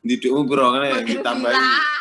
Di ukurannya ditambahin.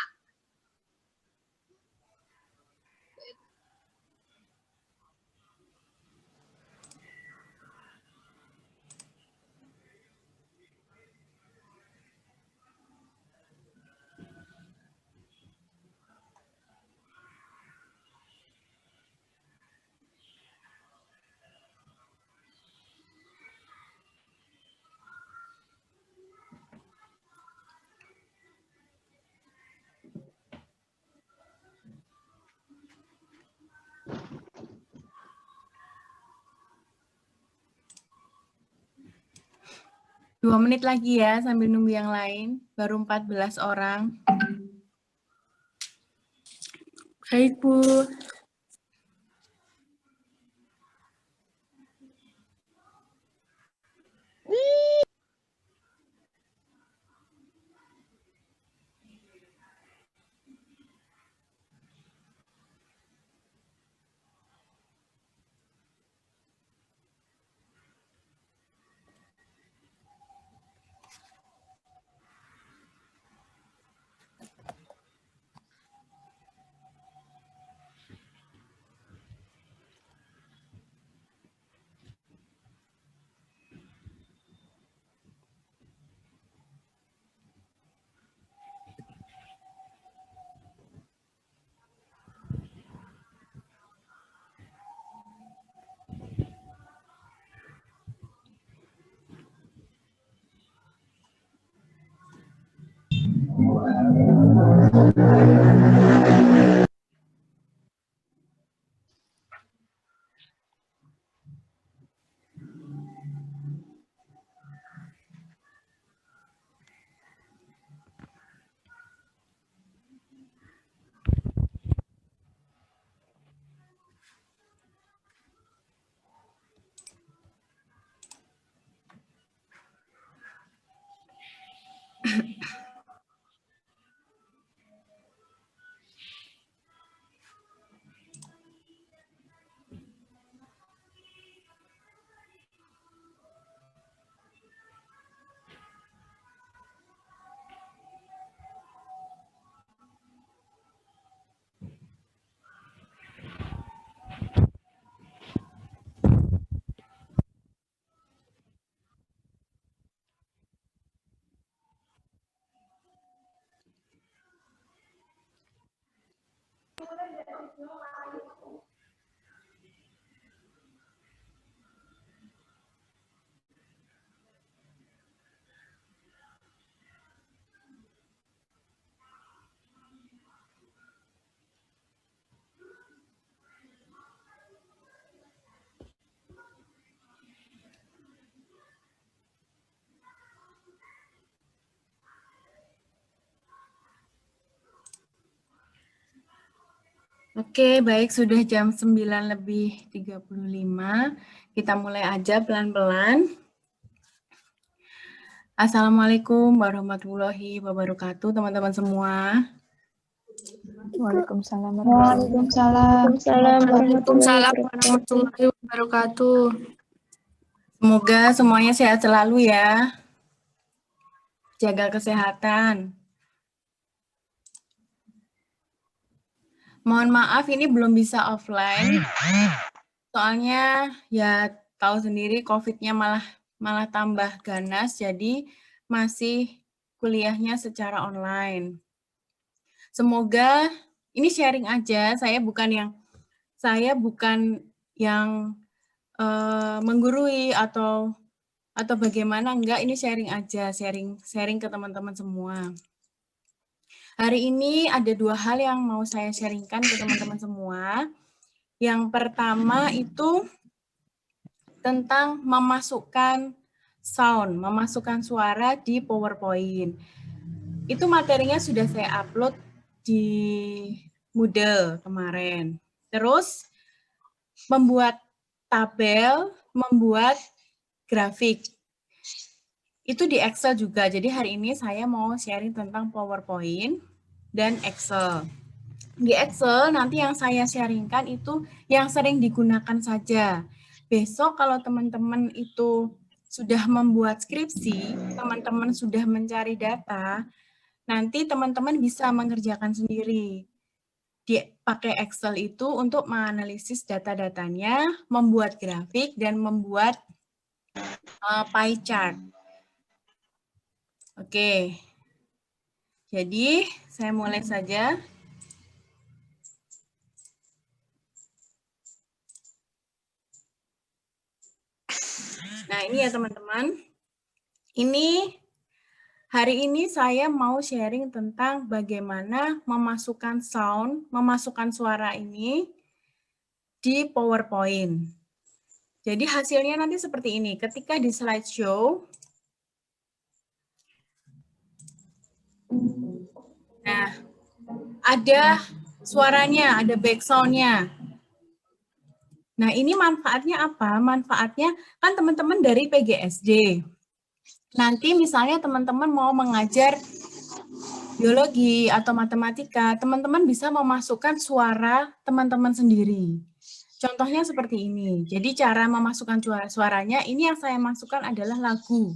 Dua menit lagi ya, sambil nunggu yang lain. Baru 14 orang. Baik, Bu. Oke, baik, sudah jam 9:35. Kita mulai aja pelan-pelan. Assalamualaikum warahmatullahi wabarakatuh, teman-teman semua. Waalaikumsalam. Waalaikumsalam warahmatullahi wabarakatuh. Semoga semuanya sehat selalu ya. Jaga kesehatan. Mohon maaf, ini belum bisa offline. Soalnya ya tahu sendiri COVID-nya malah tambah ganas, jadi masih kuliahnya secara online. Semoga ini sharing aja, saya bukan yang menggurui atau bagaimana, enggak, ini sharing aja, sharing ke teman-teman semua. Hari ini ada 2 hal yang mau saya sharingkan ke teman-teman semua. Yang pertama itu tentang memasukkan sound, memasukkan suara di PowerPoint. Itu materinya sudah saya upload di Moodle kemarin. Terus membuat tabel, membuat grafik. Itu di Excel juga. Jadi hari ini saya mau sharing tentang PowerPoint dan Excel. Di Excel nanti yang saya sharingkan itu yang sering digunakan saja. Besok kalau teman-teman itu sudah membuat skripsi, teman-teman sudah mencari data, nanti teman-teman bisa mengerjakan sendiri. Pakai Excel itu untuk menganalisis data-datanya, membuat grafik, dan membuat pie chart. Oke, jadi saya mulai saja. Nah, ini ya teman-teman. Hari ini saya mau sharing tentang bagaimana memasukkan sound, memasukkan suara ini di PowerPoint. Jadi hasilnya nanti seperti ini. Ketika di slideshow, nah, ada suaranya, ada background-nya. Nah, ini manfaatnya apa? Manfaatnya kan teman-teman dari PGSD. Nanti misalnya teman-teman mau mengajar biologi atau matematika, teman-teman bisa memasukkan suara teman-teman sendiri. Contohnya seperti ini. Jadi cara memasukkan suaranya, ini yang saya masukkan adalah lagu.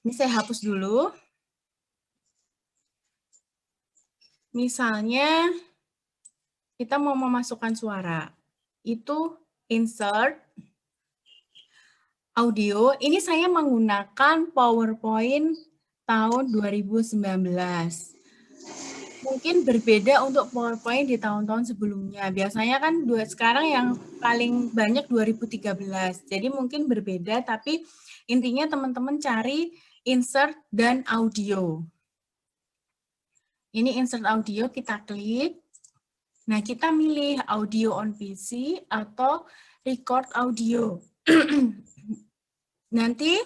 Ini saya hapus dulu. Misalnya kita mau memasukkan suara. Itu insert audio. Ini saya menggunakan PowerPoint tahun 2019. Mungkin berbeda untuk PowerPoint di tahun-tahun sebelumnya. Biasanya kan sekarang yang paling banyak 2013. Jadi mungkin berbeda, tapi intinya teman-teman cari insert dan audio. Ini insert audio, kita klik. Nah, kita milih audio on PC atau record audio. Nanti,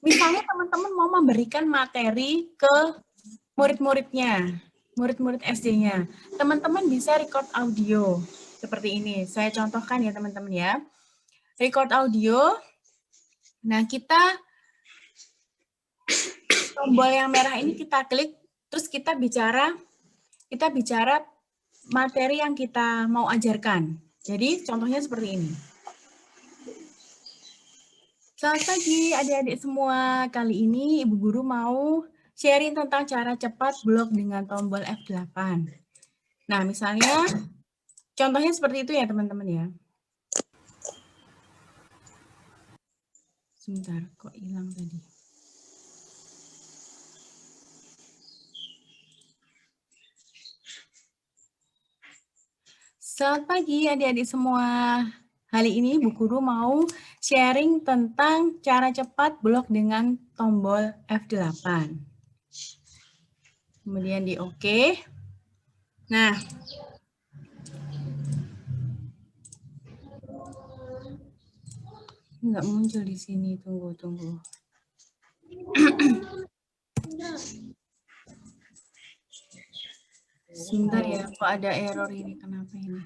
misalnya teman-teman mau memberikan materi ke murid-muridnya, murid-murid SD-nya. Teman-teman bisa record audio seperti ini. Saya contohkan ya teman-teman ya. Record audio. Nah, tombol yang merah ini kita klik, terus kita bicara materi yang kita mau ajarkan. Jadi contohnya seperti ini. Selamat pagi adik-adik semua. Kali ini Ibu Guru mau sharing tentang cara cepat blok dengan tombol F8. Nah, misalnya contohnya seperti itu ya teman-teman ya. Sebentar, kok hilang tadi. Selamat pagi adik-adik semua. Hari ini Bu Guru mau sharing tentang cara cepat blok dengan tombol F8. Kemudian di OK. Nah, nggak muncul di sini. Tunggu. Sebentar ya, kok ada error ini? Kenapa ini?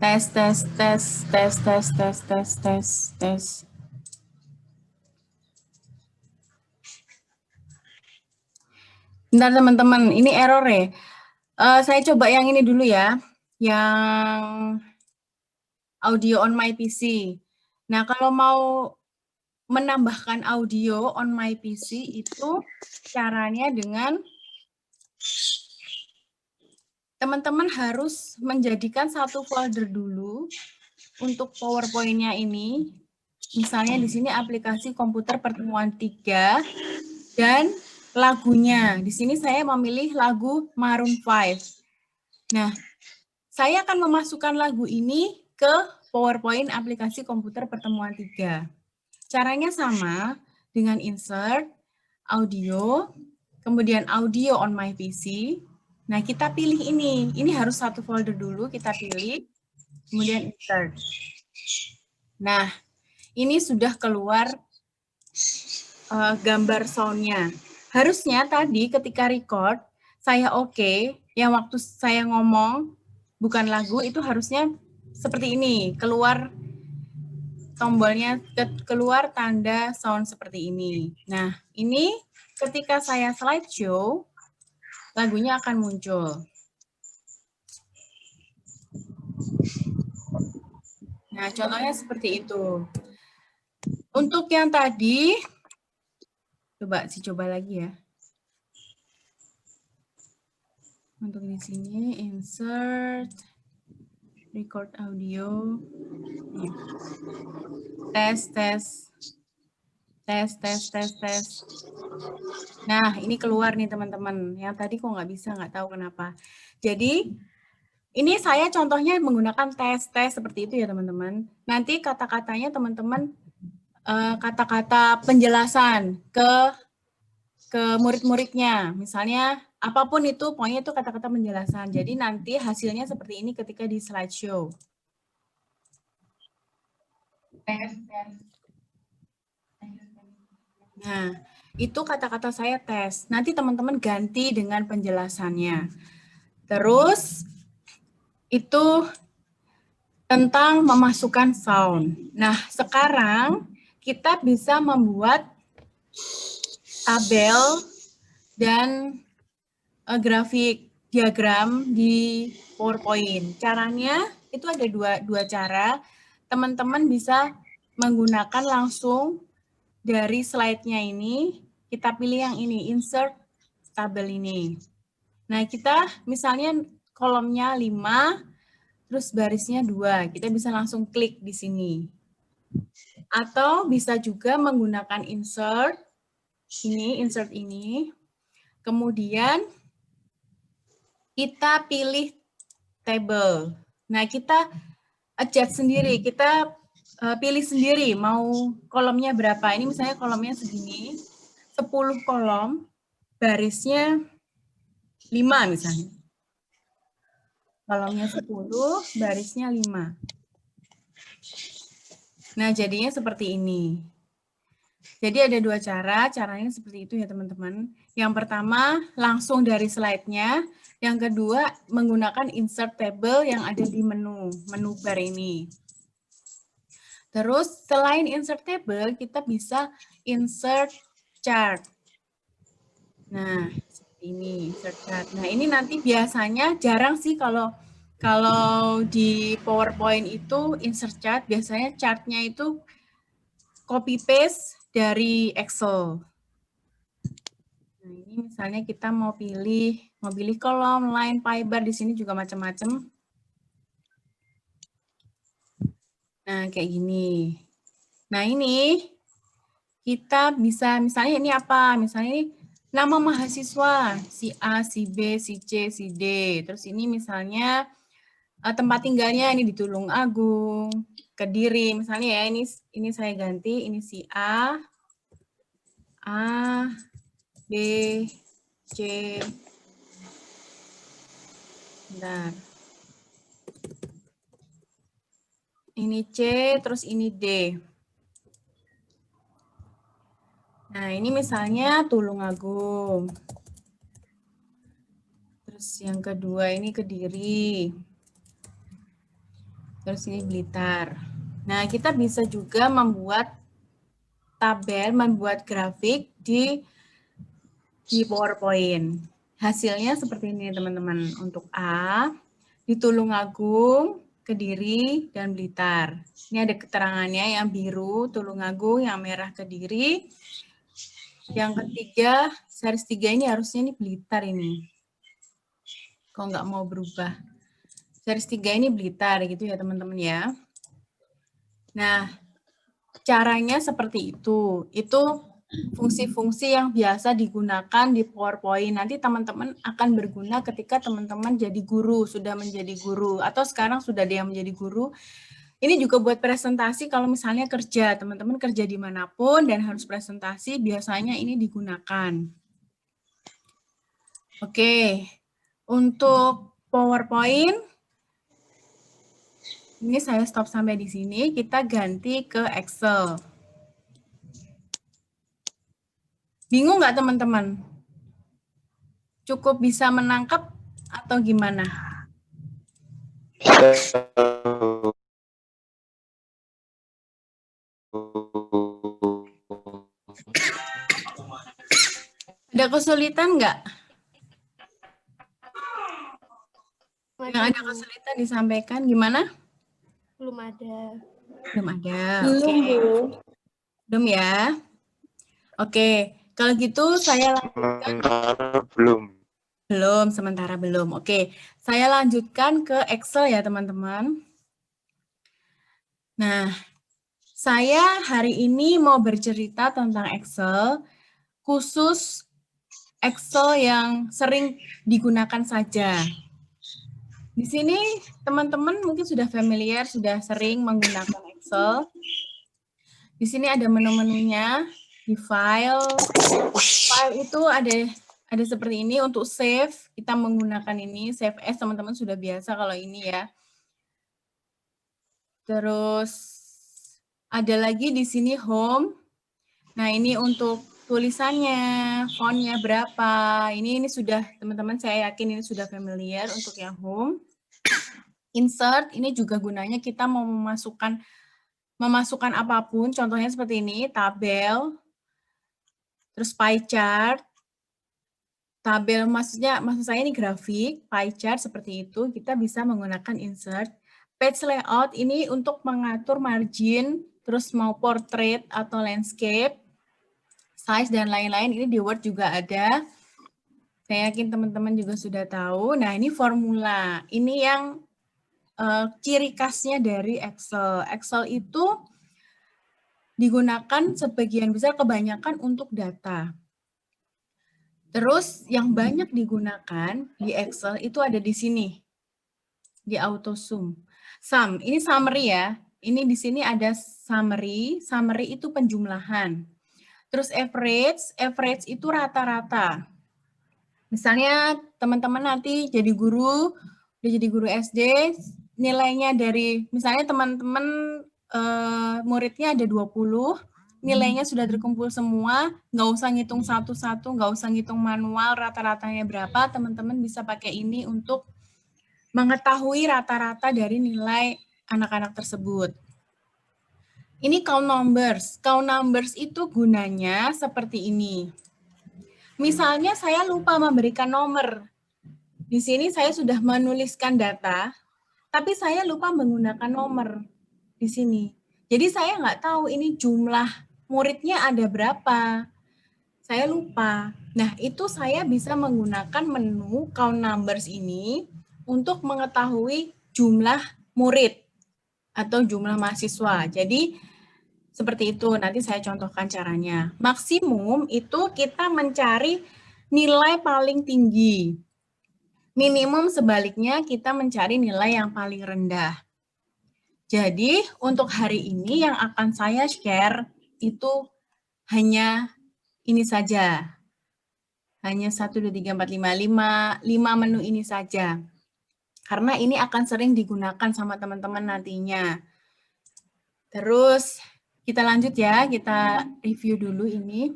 Tes. Bentar teman-teman, ini error ya. Saya coba yang ini dulu ya, yang audio on my PC. Nah, kalau mau menambahkan audio on my PC itu caranya dengan teman-teman harus menjadikan satu folder dulu untuk PowerPoint-nya ini. Misalnya di sini aplikasi komputer pertemuan 3 dan lagunya. Di sini saya memilih lagu Maroon 5. Nah, saya akan memasukkan lagu ini ke PowerPoint aplikasi komputer pertemuan 3. Caranya sama dengan insert, audio, kemudian audio on my PC. Nah, kita pilih ini. Ini harus satu folder dulu, kita pilih, kemudian insert. Nah, ini sudah keluar gambar sound-nya. Harusnya tadi ketika record, saya oke, yang waktu saya ngomong, bukan lagu, itu harusnya seperti ini, keluar tombolnya, keluar tanda sound seperti ini. Nah, ini ketika saya slideshow, lagunya akan muncul. Nah, contohnya seperti itu. Untuk yang tadi, coba lagi ya. Untuk di sini, insert, record audio, tes. Nah, ini keluar nih teman-teman. Yang tadi kok nggak bisa, nggak tahu kenapa. Jadi, ini saya contohnya menggunakan tes seperti itu ya teman-teman. Nanti kata-katanya teman-teman, kata-kata penjelasan ke murid-muridnya. Misalnya, apapun itu, pokoknya itu kata-kata penjelasan. Jadi nanti hasilnya seperti ini ketika di slideshow. Tes. Nah, itu kata-kata saya tes. Nanti teman-teman ganti dengan penjelasannya. Terus, itu tentang memasukkan sound. Nah, sekarang kita bisa membuat tabel dan grafik diagram di PowerPoint. Caranya itu ada dua cara. Teman-teman bisa menggunakan langsung dari slide-nya ini, kita pilih yang ini, insert tabel ini. Nah, kita misalnya kolomnya 5, terus barisnya 2. Kita bisa langsung klik di sini. Atau bisa juga menggunakan insert ini. Kemudian kita pilih table. Nah, kita adjust sendiri, kita pilih sendiri mau kolomnya berapa. Ini misalnya kolomnya segini, 10 kolom, barisnya 5 misalnya. Kolomnya 10, barisnya 5. Nah, jadinya seperti ini. Jadi ada dua cara, caranya seperti itu ya teman-teman. Yang pertama, langsung dari slide-nya. Yang kedua, menggunakan insert table yang ada di menu bar ini. Terus, selain insert table, kita bisa insert chart. Nah, seperti ini, insert chart. Nah, ini nanti biasanya jarang sih kalau di PowerPoint itu insert chart, biasanya chartnya itu copy paste dari Excel. Nah, ini misalnya kita mau pilih kolom, line, pie bar, di sini juga macam-macam. Nah, kayak gini. Nah, ini kita bisa, misalnya ini apa? Misalnya ini nama mahasiswa, si A, si B, si C, si D. Terus ini misalnya tempat tinggalnya ini di Tulung Agung, Kediri. Misalnya ya, ini saya ganti, ini si A, B, C, bentar. Ini C, terus ini D. Nah, ini misalnya Tulung Agung. Terus yang kedua ini Kediri. Terus ini Blitar. Nah, kita bisa juga membuat tabel, membuat grafik di PowerPoint. Hasilnya seperti ini, teman-teman. Untuk A, di Tulung Agung, Kediri, dan Blitar. Ini ada keterangannya, yang biru Tulung Agung, yang merah Kediri. Yang ketiga, series 3 ini harusnya ini Blitar ini. Kalau nggak mau berubah. Series 3 ini Blitar gitu ya teman-teman ya. Nah, caranya seperti itu. Itu fungsi-fungsi yang biasa digunakan di PowerPoint. Nanti teman-teman akan berguna ketika teman-teman jadi guru, sudah menjadi guru, atau sekarang sudah ada yang menjadi guru. Ini juga buat presentasi kalau misalnya kerja, teman-teman kerja dimanapun dan harus presentasi, biasanya ini digunakan. Oke, untuk PowerPoint, ini saya stop sampai di sini, kita ganti ke Excel. Bingung nggak teman-teman? Cukup bisa menangkap atau gimana? Ada kesulitan nggak? Yang ada kesulitan disampaikan gimana? Belum ada. Belum ada. Belum, Oke. Bu. Belum ya. Oke, kalau gitu saya lanjutkan. Belum, sementara belum. Oke, saya lanjutkan ke Excel ya teman-teman. Nah, saya hari ini mau bercerita tentang Excel, khusus Excel yang sering digunakan saja. Di sini teman-teman mungkin sudah familiar, sudah sering menggunakan Excel. Di sini ada menu-menunya, di file. File itu ada seperti ini untuk save, kita menggunakan ini, save as, teman-teman sudah biasa kalau ini ya. Terus ada lagi di sini home. Nah, ini untuk tulisannya, fontnya berapa. Ini sudah teman-teman saya yakin ini sudah familiar untuk yang home. Insert ini juga gunanya kita mau memasukkan apapun, contohnya seperti ini, tabel, terus pie chart. Tabel maksud saya ini grafik, pie chart seperti itu, kita bisa menggunakan insert. Page layout ini untuk mengatur margin, terus mau portrait atau landscape, size dan lain-lain, ini di Word juga ada. Saya yakin teman-teman juga sudah tahu. Nah, ini formula. Ini yang ciri khasnya dari Excel. Excel itu digunakan sebagian besar, kebanyakan untuk data. Terus yang banyak digunakan di Excel itu ada di sini, di auto sum. Sum, ini summary ya. Ini di sini ada summary, summary itu penjumlahan. Terus average itu rata-rata. Misalnya teman-teman nanti jadi guru, udah jadi guru SD, nilainya dari, misalnya teman-teman muridnya ada 20, nilainya sudah terkumpul semua, nggak usah ngitung satu-satu, nggak usah ngitung manual rata-ratanya berapa, teman-teman bisa pakai ini untuk mengetahui rata-rata dari nilai anak-anak tersebut. Ini count numbers. Count numbers itu gunanya seperti ini. Misalnya saya lupa memberikan nomor. Di sini saya sudah menuliskan data, tapi saya lupa menggunakan nomor di sini. Jadi saya nggak tahu ini jumlah muridnya ada berapa. Saya lupa. Nah, itu saya bisa menggunakan menu count numbers ini untuk mengetahui jumlah murid atau jumlah mahasiswa. Jadi, seperti itu. Nanti saya contohkan caranya. Maksimum itu kita mencari nilai paling tinggi. Minimum sebaliknya kita mencari nilai yang paling rendah. Jadi, untuk hari ini yang akan saya share itu hanya ini saja. Hanya 1, 2, 3, 4, 5 menu ini saja. Karena ini akan sering digunakan sama teman-teman nantinya. Terus kita lanjut ya, kita review dulu ini.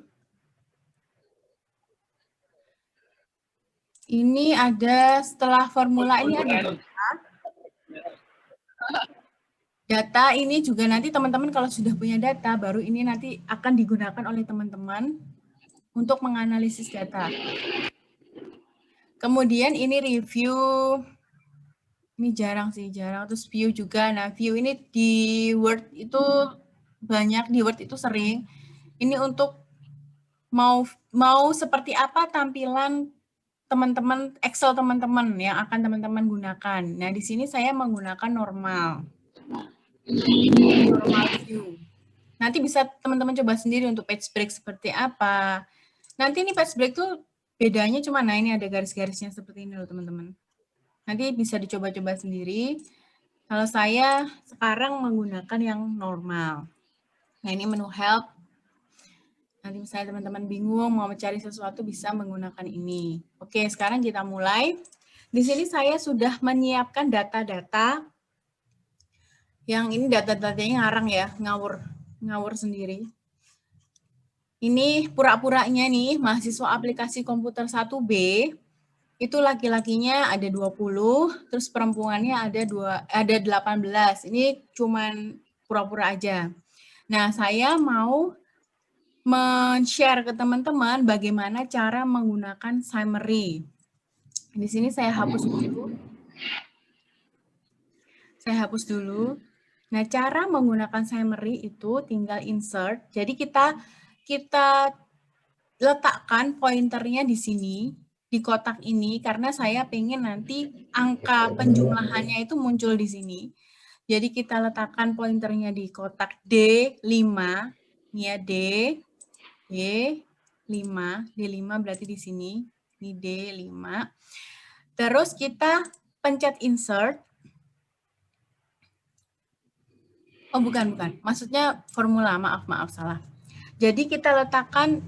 Ini ada setelah formula ini ada data. Data ini juga nanti teman-teman kalau sudah punya data, baru ini nanti akan digunakan oleh teman-teman untuk menganalisis data. Kemudian ini review, ini jarang sih, jarang. Terus view juga. Nah, view ini di Word itu banyak, di Word itu sering. Ini untuk mau seperti apa tampilan teman-teman Excel teman-teman yang akan teman-teman gunakan. Nah, di sini saya menggunakan normal. Normal view. Nanti bisa teman-teman coba sendiri untuk page break seperti apa. Nanti ini page break tuh bedanya cuma, nah ini ada garis-garisnya seperti ini loh teman-teman. Nanti bisa dicoba-coba sendiri. Kalau saya sekarang menggunakan yang normal. Nah ini menu help. Nanti misalnya teman-teman bingung mau mencari sesuatu bisa menggunakan ini. Oke, sekarang kita mulai. Di sini saya sudah menyiapkan data-data. Yang ini data-datanya ngarang ya, ngawur sendiri. Ini pura-puranya nih, mahasiswa aplikasi komputer 1B, itu laki-lakinya ada 20, terus perempuannya ada 18. Ini cuman pura-pura aja. Nah, saya mau men-share ke teman-teman bagaimana cara menggunakan summary. Di sini saya hapus dulu. Nah, cara menggunakan summary itu tinggal insert. Jadi kita letakkan pointernya di sini, di kotak ini, karena saya pengen nanti angka penjumlahannya itu muncul di sini. Jadi kita letakkan pointernya di kotak D5, ya D5 berarti di sini, ini D5. Terus kita pencet insert. Oh bukan, maksudnya formula, maaf salah. Jadi kita letakkan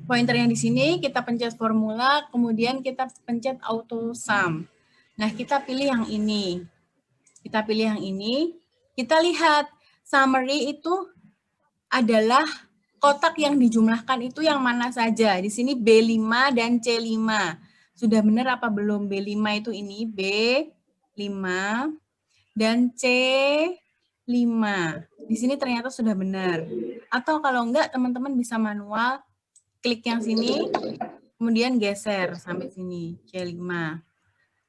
pointer yang di sini, kita pencet formula, kemudian kita pencet auto sum. Nah, kita pilih yang ini. Kita lihat summary itu adalah kotak yang dijumlahkan itu yang mana saja. Di sini B5 dan C5. Sudah benar apa belum? B5 itu ini, B5 dan C5. Di sini ternyata sudah benar. Atau kalau enggak, teman-teman bisa manual klik yang sini, kemudian geser sampai sini, C5.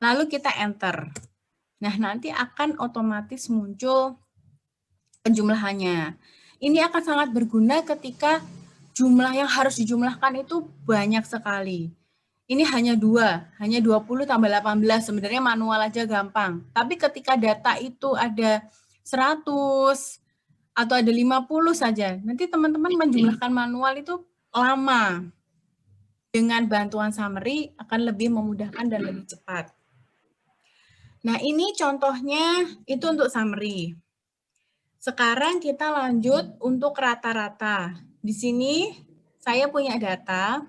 Lalu kita enter. Nah, nanti akan otomatis muncul penjumlahannya. Ini akan sangat berguna ketika jumlah yang harus dijumlahkan itu banyak sekali. Ini hanya 20 tambah 18, sebenarnya manual aja gampang. Tapi ketika data itu ada 100 atau ada 50 saja, nanti teman-teman menjumlahkan manual itu lama. Dengan bantuan summary akan lebih memudahkan dan lebih cepat. Nah, ini contohnya itu untuk summary. Sekarang kita lanjut untuk rata-rata. Di sini saya punya data,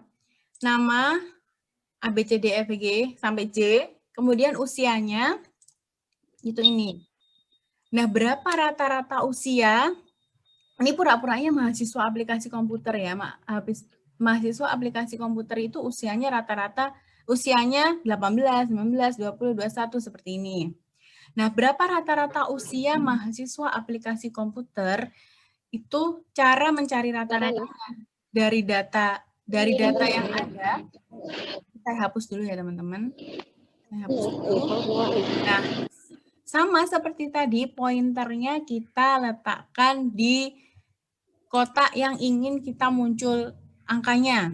nama A, B, C, D, E, F, G, sampai J, kemudian usianya, itu ini. Nah, berapa rata-rata usia? Ini pura-puranya mahasiswa aplikasi komputer ya, mahasiswa aplikasi komputer itu usianya rata-rata usianya 18, 19, 20, 21 seperti ini. Nah, berapa rata-rata usia mahasiswa aplikasi komputer itu cara mencari rata-ratanya dari data yang ada. Saya hapus dulu ya, teman-teman. Saya hapus dulu. Nah, sama seperti tadi, pointernya kita letakkan di kotak yang ingin kita muncul angkanya.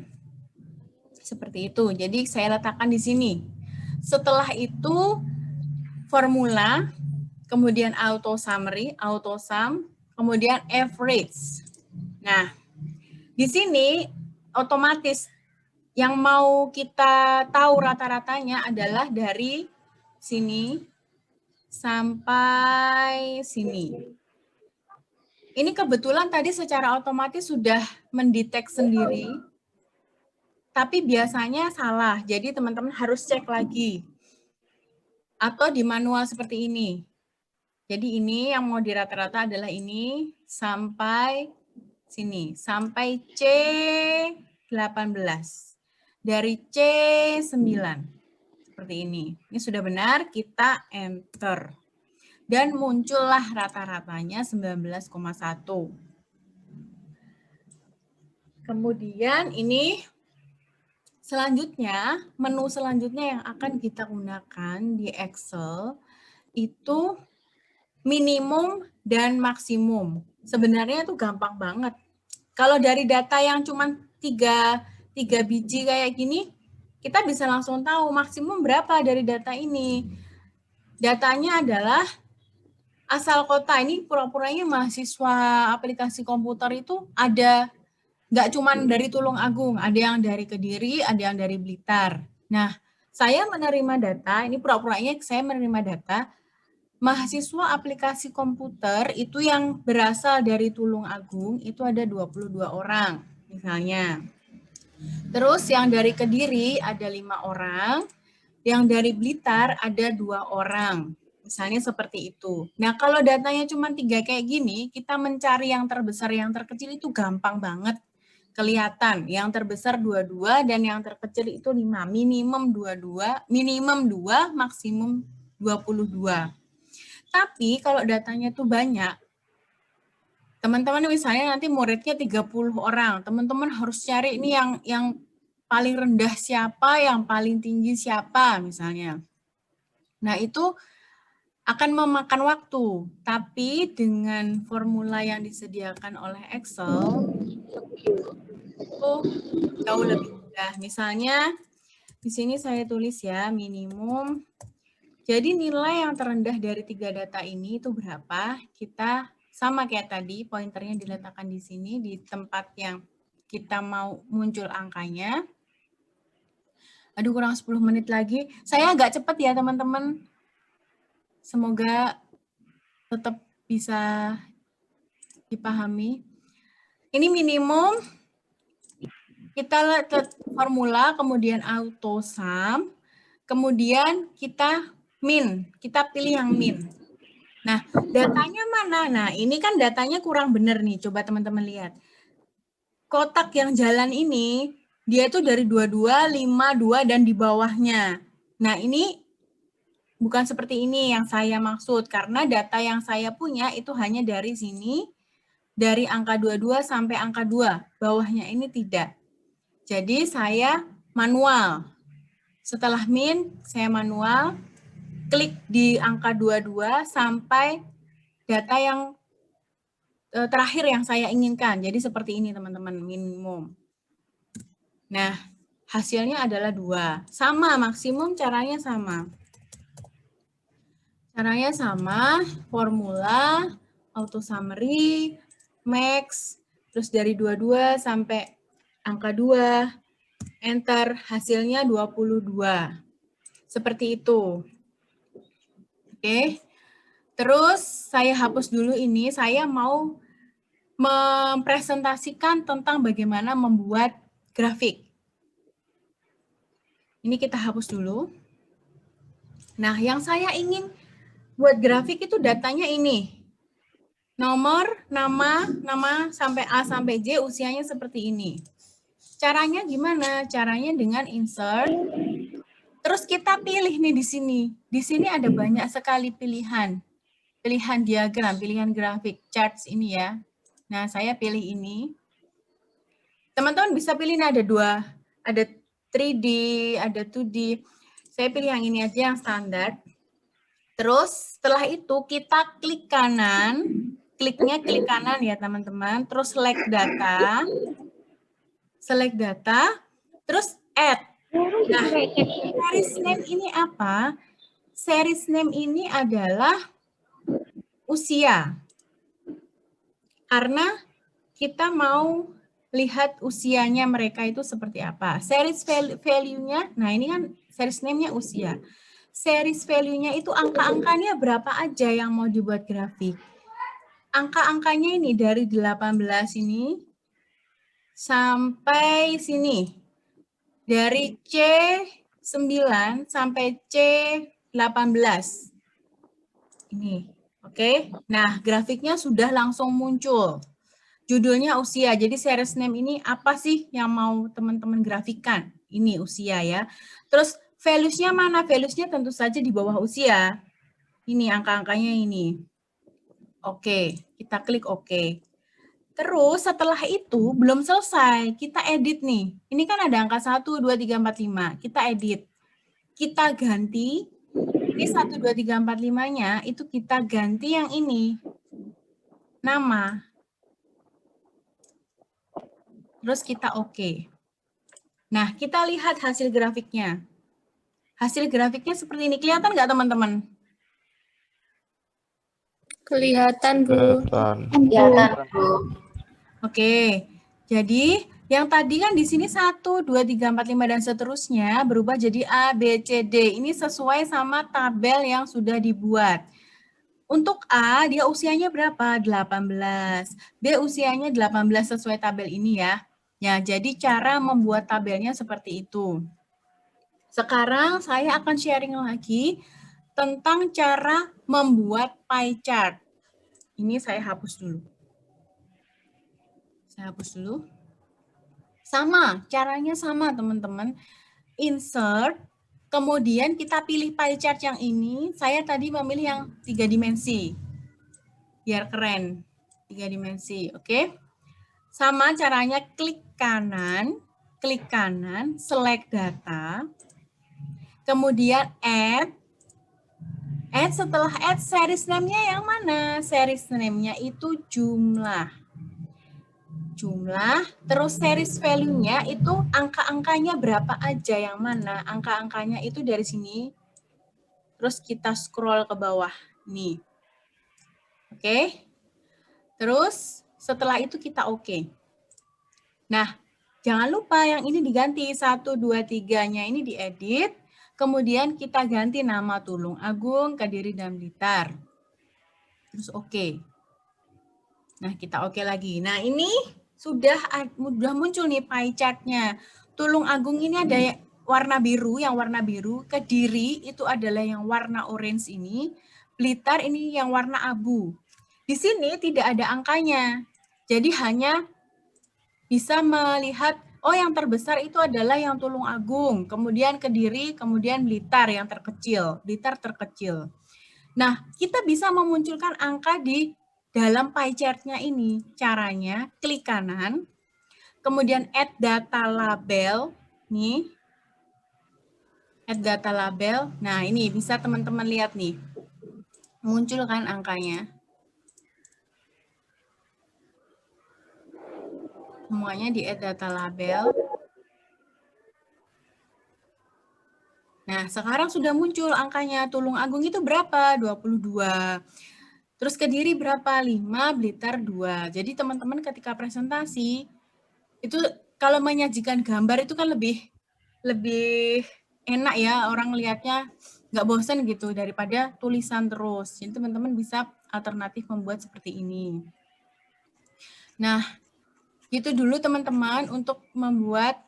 Seperti itu. Jadi saya letakkan di sini. Setelah itu formula, kemudian auto summary, auto sum, kemudian average. Nah, di sini otomatis yang mau kita tahu rata-ratanya adalah dari sini sampai sini. Ini kebetulan tadi secara otomatis sudah mendetek sendiri, tapi biasanya salah. Jadi teman-teman harus cek lagi. Atau di manual seperti ini. Jadi ini yang mau dirata-rata adalah ini sampai sini. Sampai C18. Dari C9. Seperti ini. Ini sudah benar, kita enter. Dan muncullah rata-ratanya 19,1. Kemudian ini selanjutnya, menu selanjutnya yang akan kita gunakan di Excel itu minimum dan maksimum. Sebenarnya itu gampang banget. Kalau dari data yang cuma 3 biji kayak gini, kita bisa langsung tahu maksimum berapa dari data ini. Datanya adalah asal kota. Ini pura-puranya mahasiswa aplikasi komputer itu ada, nggak cuman dari Tulungagung, ada yang dari Kediri, ada yang dari Blitar. Nah, saya menerima data, ini pura-puranya saya menerima data, mahasiswa aplikasi komputer itu yang berasal dari Tulungagung itu ada 22 orang, misalnya. Terus yang dari Kediri ada 5 orang, yang dari Blitar ada 2 orang. Misalnya seperti itu. Nah, kalau datanya cuma 3 kayak gini, kita mencari yang terbesar, yang terkecil itu gampang banget kelihatan. Yang terbesar 22 dan yang terkecil itu 5. Minimum 22, minimum 2, maksimum 22. Tapi kalau datanya tuh banyak, teman-teman misalnya nanti muridnya 30 orang, teman-teman harus cari ini yang paling rendah siapa, yang paling tinggi siapa misalnya. Nah, itu akan memakan waktu, tapi dengan formula yang disediakan oleh Excel itu jauh lebih mudah. Misalnya di sini saya tulis ya, minimum. Jadi nilai yang terendah dari 3 data ini itu berapa? Kita sama kayak tadi, pointernya diletakkan di sini, di tempat yang kita mau muncul angkanya. Aduh, kurang 10 menit lagi. Saya agak cepat ya, teman-teman. Semoga tetap bisa dipahami. Ini minimum, kita lihat formula, kemudian auto sum, kemudian kita min, kita pilih yang min. Nah, datanya mana? Nah, ini kan datanya kurang benar nih. Coba teman-teman lihat. Kotak yang jalan ini, dia itu dari 22, 5, 2, dan di bawahnya. Nah, ini bukan seperti ini yang saya maksud. Karena data yang saya punya itu hanya dari sini, dari angka 22 sampai angka 2. Bawahnya ini tidak. Jadi, saya manual. Setelah min, saya manual. Klik di angka 22 sampai data yang terakhir yang saya inginkan. Jadi seperti ini teman-teman, minimum. Nah, hasilnya adalah 2. Sama, maksimum caranya sama. Caranya sama, formula, auto summary, max, terus dari 22 sampai angka 2, enter, hasilnya 22. Seperti itu. Oke. Terus saya hapus dulu ini, saya mau mempresentasikan tentang bagaimana membuat grafik. Ini kita hapus dulu. Nah, yang saya ingin buat grafik itu datanya ini. Nomor, nama sampai A sampai J, usianya seperti ini. Caranya gimana? Caranya dengan insert. Terus kita pilih nih di sini. Di sini ada banyak sekali pilihan. Pilihan diagram, pilihan grafik, charts ini ya. Nah, saya pilih ini. Teman-teman bisa pilih ada 2. Ada 3D, ada 2D. Saya pilih yang ini aja, yang standar. Terus setelah itu kita klik kanan. Kliknya klik kanan ya teman-teman. Terus select data. Select data. Terus add. Nah, series name ini apa? Series name ini adalah usia. Karena kita mau lihat usianya mereka itu seperti apa. Series value-nya, nah ini kan series name-nya usia. Series value-nya itu angka-angkanya berapa aja yang mau dibuat grafik. Angka-angkanya ini dari 18 ini sampai sini. Dari C9 sampai C18. Ini. Oke, nah grafiknya sudah langsung muncul. Judulnya usia, jadi series name ini apa sih yang mau teman-teman grafikkan? Ini usia ya. Terus values-nya mana? Values-nya tentu saja di bawah usia. Ini angka-angkanya ini. Oke, kita klik oke. Terus setelah itu belum selesai, kita edit nih. Ini kan ada angka 1, 2, 3, 4, 5. Kita edit. Kita ganti. Ini 1, 2, 3, 4, 5-nya itu kita ganti yang ini. Nama. Terus kita oke. Nah, kita lihat hasil grafiknya. Hasil grafiknya seperti ini. Kelihatan nggak teman-teman? Kelihatan, Bu. Kelihatan. Oke, jadi yang tadi kan di sini 1, 2, 3, 4, 5, dan seterusnya berubah jadi A, B, C, D. Ini sesuai sama tabel yang sudah dibuat. Untuk A, dia usianya berapa? 18. B, usianya 18 sesuai tabel ini ya. Ya, jadi cara membuat tabelnya seperti itu. Sekarang saya akan sharing lagi tentang cara membuat pie chart. Ini saya hapus dulu. Saya hapus dulu. Sama, caranya sama teman-teman. Insert, kemudian kita pilih pie chart yang ini. Saya tadi memilih yang 3 dimensi. Biar keren. 3 dimensi, oke? Sama caranya klik kanan, select data, kemudian add. Setelah add, series name-nya yang mana? Series name-nya itu jumlah, terus series value-nya itu angka-angkanya berapa aja yang mana? Angka-angkanya itu dari sini, terus kita scroll ke bawah, nih. Oke? Terus setelah itu kita oke. Nah, jangan lupa yang ini diganti, 1, 2, 3-nya ini diedit, kemudian kita ganti nama Tulung Agung, Kediri, dan Blitar. Terus oke. Nah, kita oke lagi. Nah, ini sudah muncul nih pie chart-nya. Tulung Agung ini ada warna biru, yang warna biru. Kediri itu adalah yang warna orange ini. Blitar ini yang warna abu. Di sini tidak ada angkanya. Jadi hanya bisa melihat, oh yang terbesar itu adalah yang Tulung Agung. Kemudian Kediri, kemudian Blitar yang terkecil. Blitar terkecil. Nah, kita bisa memunculkan angka di dalam pie chart-nya ini. Caranya, klik kanan, kemudian add data label, nih. Add data label. Nah, ini bisa teman-teman lihat nih. Munculkan angkanya. Semuanya di add data label. Nah, sekarang sudah muncul angkanya. Tulung Agung itu berapa? 22. Terus Kediri berapa? 5, Blitar 2. Jadi teman-teman ketika presentasi, itu kalau menyajikan gambar itu kan lebih enak ya, orang lihatnya nggak bosan gitu daripada tulisan terus. Jadi teman-teman bisa alternatif membuat seperti ini. Nah, itu dulu teman-teman untuk membuat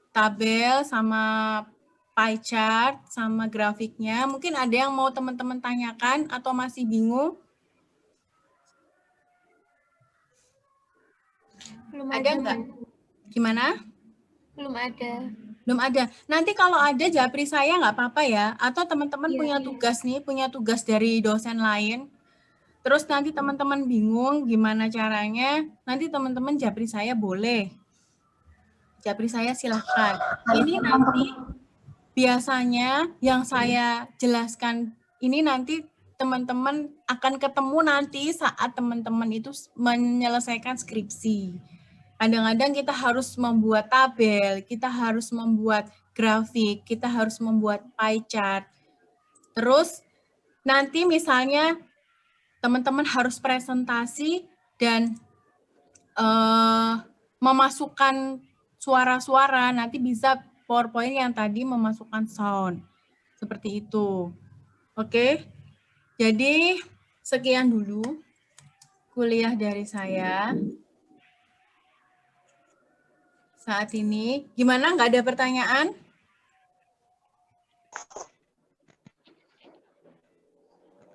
tabel sama pie chart sama grafiknya. Mungkin ada yang mau teman-teman tanyakan atau masih bingung? Belum Ada ada, nggak? Bu. Gimana? Belum ada. Belum ada. Nanti kalau ada japri saya nggak apa-apa ya. Atau teman-teman Iya, punya iya. tugas nih, punya tugas dari dosen lain. Terus nanti teman-teman bingung gimana caranya, nanti teman-teman japri saya boleh. Japri saya silahkan. Ini nanti biasanya yang saya jelaskan ini nanti teman-teman akan ketemu nanti saat teman-teman itu menyelesaikan skripsi. Kadang-kadang kita harus membuat tabel, kita harus membuat grafik, kita harus membuat pie chart. Terus nanti misalnya teman-teman harus presentasi dan memasukkan suara-suara, nanti bisa PowerPoint yang tadi memasukkan sound. Seperti itu. Oke, jadi sekian dulu kuliah dari saya. Saat ini, gimana? Nggak ada pertanyaan?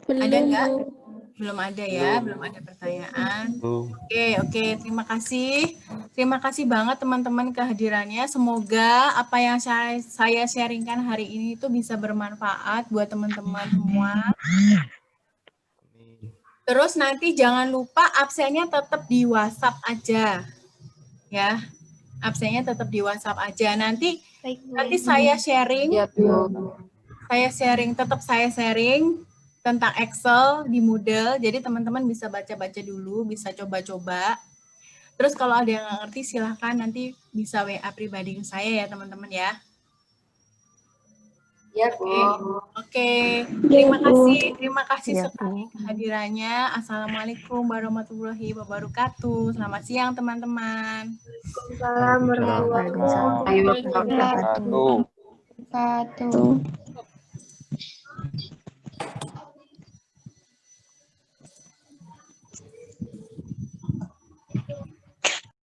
Ada nggak? Belum ada ya, belum ada pertanyaan. Oke, terima kasih. Terima kasih banget teman-teman kehadirannya. Semoga apa yang saya sharingkan hari ini itu bisa bermanfaat buat teman-teman semua. Terus nanti jangan lupa absennya tetap di WhatsApp aja. Ya, absennya tetap di WhatsApp aja. Nanti saya sharing. Saya sharing tentang Excel di Moodle. Jadi teman-teman bisa baca-baca dulu, bisa coba-coba. Terus kalau ada yang nggak ngerti silahkan nanti bisa WA pribadi ke saya ya teman-teman ya. Ya, Bu. Oke, Ya, terima kasih Ya, sekali Bu. kehadirannya. Assalamualaikum warahmatullahi wabarakatuh. Selamat siang teman-teman. Waalaikumsalam warahmatullahi Waalaikumsalam wabarakatuh. warahmatullahi wabarakatuh. wabarakatuh.